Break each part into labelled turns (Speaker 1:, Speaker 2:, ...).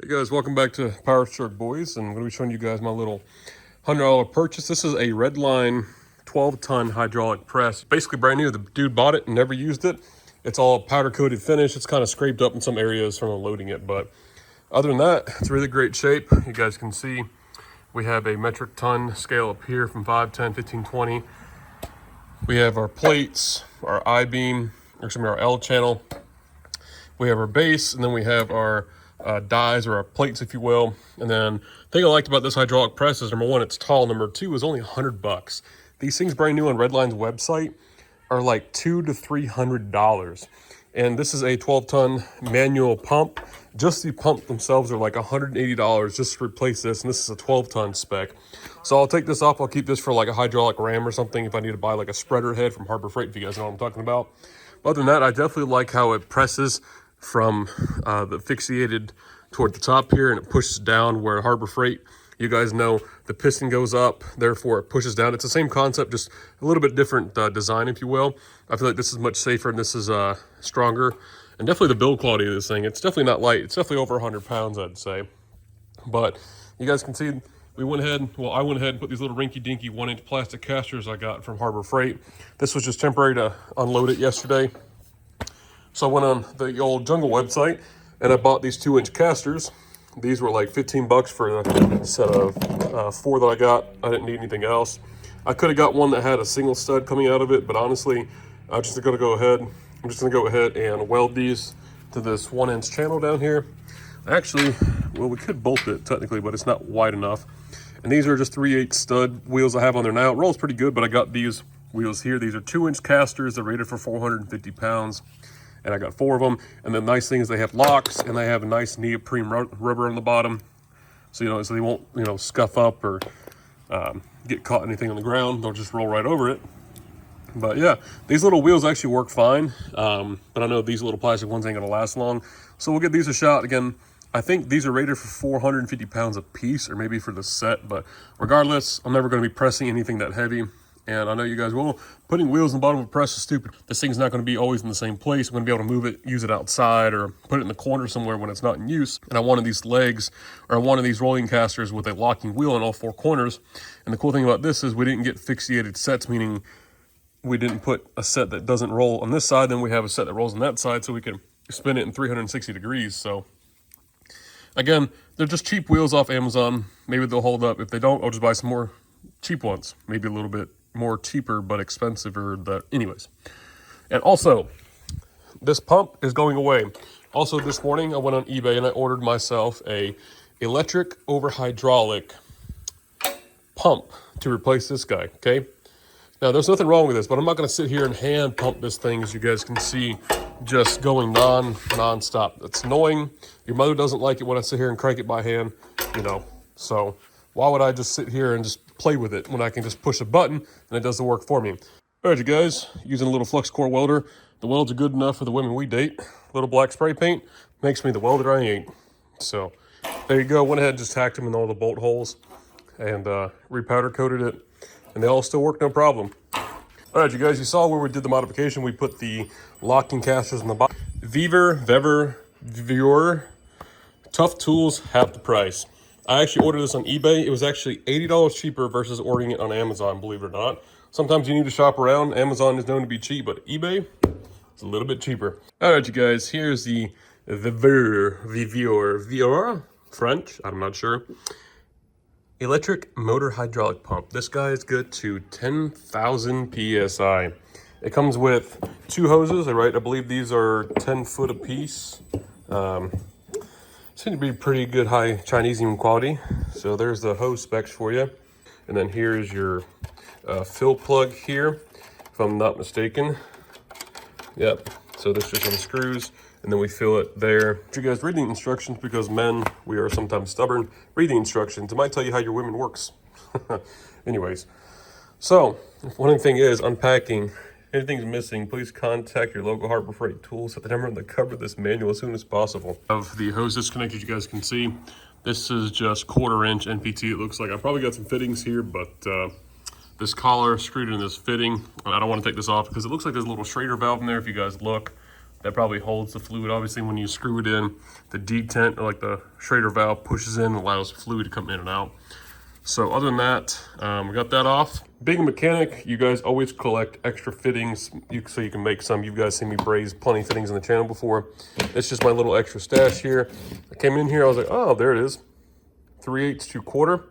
Speaker 1: Guys, welcome back to Powerstroke Boys, and I'm going to be showing you guys my little $100 purchase. This is a Redline 12-ton hydraulic press. Basically brand new. The dude bought it and never used it. It's all powder-coated finish. It's kind of scraped up in some areas from unloading it, but other than that, it's really great shape. You guys can see we have a metric ton scale up here from 5, 10, 15, 20. We have our plates, our I-beam, our L channel. We have our base, and then we have our dies, or our plates, if you will. And then the thing I liked about this hydraulic press is, number one, it's tall. Number two, is only $100. These things brand new on Redline's website are like $200 to $300. And this is a 12-ton manual pump. Just the pump themselves are like $180 just to replace this, and this is a 12-ton spec. So I'll take this off. I'll keep this for like a hydraulic ram or something if I need to buy like a spreader head from Harbor Freight, if you guys know what I'm talking about. But other than that, I definitely like how it presses from the fixated toward the top here, and it pushes down where Harbor Freight, you guys know, the piston goes up, therefore it pushes down. It's the same concept, just a little bit different design, if you will. I feel like this is much safer and this is stronger. And definitely the build quality of this thing, it's definitely not light. It's definitely over 100 pounds, I'd say. But you guys can see, I went ahead and put these little rinky-dinky 1-inch plastic casters I got from Harbor Freight. This was just temporary to unload it yesterday. So I went on the old Jungle website and I bought these 2-inch casters. These were like 15 bucks for a set of 4 that I got. I didn't need anything else. I could have got one that had a single stud coming out of it, but honestly, I'm just gonna go ahead and weld these to this 1-inch channel down here. Actually, well, we could bolt it technically, but it's not wide enough. And these are just 3/8 stud wheels I have on there now. It rolls pretty good, but I got these wheels here. These are 2-inch casters. They're rated for 450 pounds. And I got 4 of them. And the nice thing is they have locks, and they have a nice neoprene rubber on the bottom. So, so they won't, scuff up or get caught anything on the ground. They'll just roll right over it. But yeah, these little wheels actually work fine. But I know these little plastic ones ain't gonna last long. So we'll give these a shot. Again, I think these are rated for 450 pounds a piece, or maybe for the set. But regardless, I'm never gonna be pressing anything that heavy. And I know you guys will. Putting wheels in the bottom of a press is stupid. This thing's not going to be always in the same place. I'm going to be able to move it, use it outside, or put it in the corner somewhere when it's not in use. And I wanted these legs, or I wanted these rolling casters with a locking wheel in all 4 corners. And the cool thing about this is we didn't get fixated sets, meaning we didn't put a set that doesn't roll on this side, then we have a set that rolls on that side, so we can spin it in 360 degrees. So again, they're just cheap wheels off Amazon. Maybe they'll hold up. If they don't, I'll just buy some more cheap ones. Maybe a little bit more cheaper but expensive, or anyways. And also, this pump is going away. Also, this morning I went on eBay and I ordered myself a electric over hydraulic pump to replace this guy. Okay, now there's nothing wrong with this, but I'm not going to sit here and hand pump this thing, as you guys can see, just going non-stop. It's annoying. Your mother doesn't like it when I sit here and crank it by hand, so why would I just sit here and just play with it when I can just push a button and it does the work for me? All right, you guys, using a little flux core welder. The welds are good enough for the women we date. Little black spray paint makes me the welder I ain't. So there you go. Went ahead and just tacked them in all the bolt holes and repowder coated it, and they all still work no problem. All right, you guys, you saw where we did the modification. We put the locking casters on the bottom. Viewer, tough tools, half the price. I actually ordered this on eBay. It was actually $80 cheaper versus ordering it on Amazon, believe it or not. Sometimes you need to shop around. Amazon is known to be cheap, but eBay is a little bit cheaper. All right, you guys, here's the Viewer, French, I'm not sure. Electric motor hydraulic pump. This guy is good to 10,000 PSI. It comes with 2 hoses, I believe these are 10 foot apiece. Seem to be pretty good high Chinesium quality. So there's the hose specs for you. And then here's your fill plug here, if I'm not mistaken. Yep, so this just unscrews and then we fill it there. You guys, read the instructions, because men, we are sometimes stubborn. Read the instructions. It might tell you how your women works. Anyways, so one thing is unpacking. If anything's missing, please contact your local Harbor Freight tools at the number on the cover of this manual as soon as possible. Of the hose disconnected, you guys can see, this is just 1/4 inch NPT. It looks like I probably got some fittings here, but this collar screwed in this fitting. I don't want to take this off because it looks like there's a little Schrader valve in there if you guys look. that probably holds the fluid. Obviously, when you screw it in, the detent, or like the Schrader valve, pushes in and allows fluid to come in and out. So other than that, we got that off. Being a mechanic, you guys always collect extra fittings so you can make some. You guys seen me braze plenty of fittings on the channel before. It's just my little extra stash here. I came in here, I was like, oh, there it is. 3/8 to 1/4.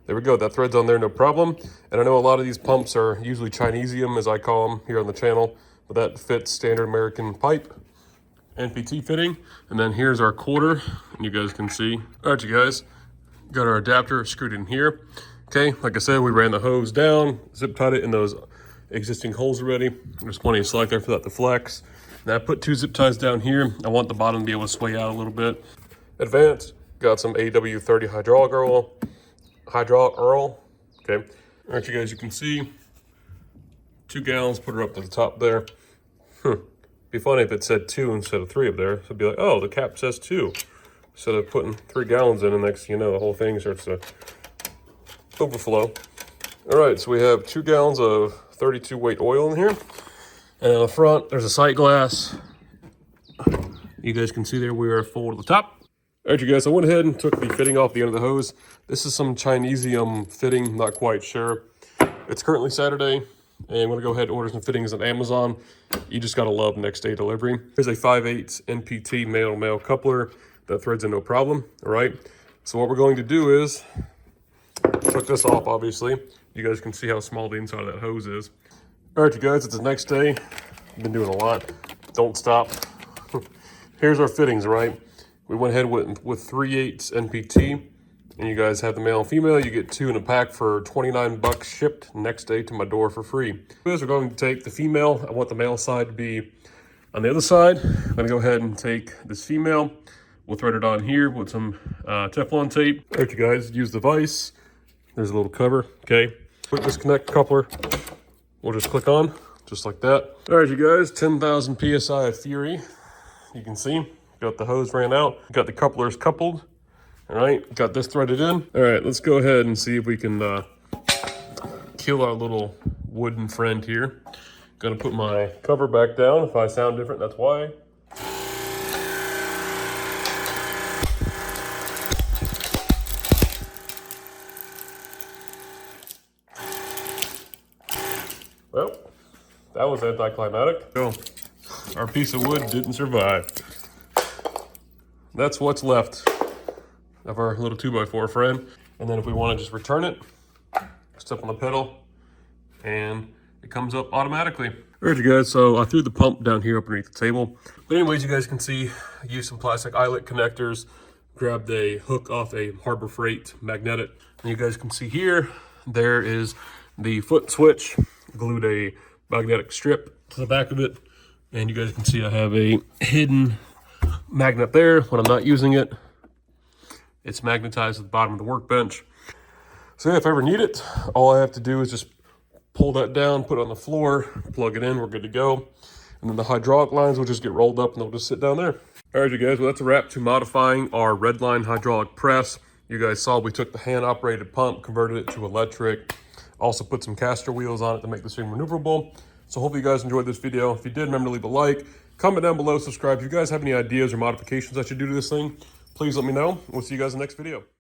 Speaker 1: There we go, that thread's on there, no problem. And I know a lot of these pumps are usually Chinesium, as I call them here on the channel, but that fits standard American pipe, NPT fitting. And then here's our 1/4, and you guys can see. All right, you guys, got our adapter screwed in here. Okay, like I said, we ran the hose down, zip tied it in those existing holes already. There's plenty of slack there for that to flex. Now I put 2 zip ties down here. I want the bottom to be able to sway out a little bit. Advanced, got some AW30 hydraulic oil. Okay. All right, you guys, you can see 2 gallons, put her up to the top there. Be funny if it said 2 instead of 3 up there. So it'd be like, oh, the cap says 2. Instead of putting 3 gallons in, and next thing you know, the whole thing starts to overflow. All right, so we have 2 gallons of 32 weight oil in here. And on the front, there's a sight glass. You guys can see there we are full to the top. All right, you guys, I went ahead and took the fitting off the end of the hose. This is some Chinesium fitting, not quite sure. It's currently Saturday, and I'm gonna go ahead and order some fittings on Amazon. You just gotta love next day delivery. Here's a 5/8 NPT male-to-male coupler that threads in no problem, all right? So what we're going to do is, took this off, obviously. You guys can see how small the inside of that hose is. All right, you guys, it's the next day. I've been doing a lot. Don't stop. Here's our fittings, right? We went ahead with 3/8 NPT, and you guys have the male and female. You get 2 in a pack for 29 bucks shipped next day to my door for free. We're going to take the female. I want the male side to be on the other side. I'm gonna go ahead and take this female. We'll thread it on here with some Teflon tape. All right, you guys, use the vise. There's a little cover, okay? Quick disconnect coupler. We'll just click on, just like that. All right, you guys, 10,000 PSI of fury. You can see, got the hose ran out. Got the couplers coupled, all right? Got this threaded in. All right, let's go ahead and see if we can kill our little wooden friend here. Gonna put my cover back down. If I sound different, that's why. Well, that was anticlimactic. So, our piece of wood didn't survive. That's what's left of our little 2x4 friend. And then if we want to just return it, step on the pedal, and it comes up automatically. All right, you guys, so I threw the pump down here underneath the table. But anyways, you guys can see, I used some plastic eyelet connectors, grabbed a hook off a Harbor Freight magnetic. And you guys can see here, there is the foot switch. Glued a magnetic strip to the back of it, and you guys can see I have a hidden magnet there. When I'm not using it, it's magnetized at the bottom of the workbench. So yeah, if I ever need it, all I have to do is just pull that down, put it on the floor, plug it in, we're good to go. And then the hydraulic lines will just get rolled up and they'll just sit down there. All right, you guys, well, that's a wrap to modifying our Redline hydraulic press. You guys saw we took the hand operated pump, converted it to electric. Also put some caster wheels on it to make this thing maneuverable. So hopefully you guys enjoyed this video. If you did, remember to leave a like, comment down below, subscribe. If you guys have any ideas or modifications I should do to this thing, please let me know. We'll see you guys in the next video.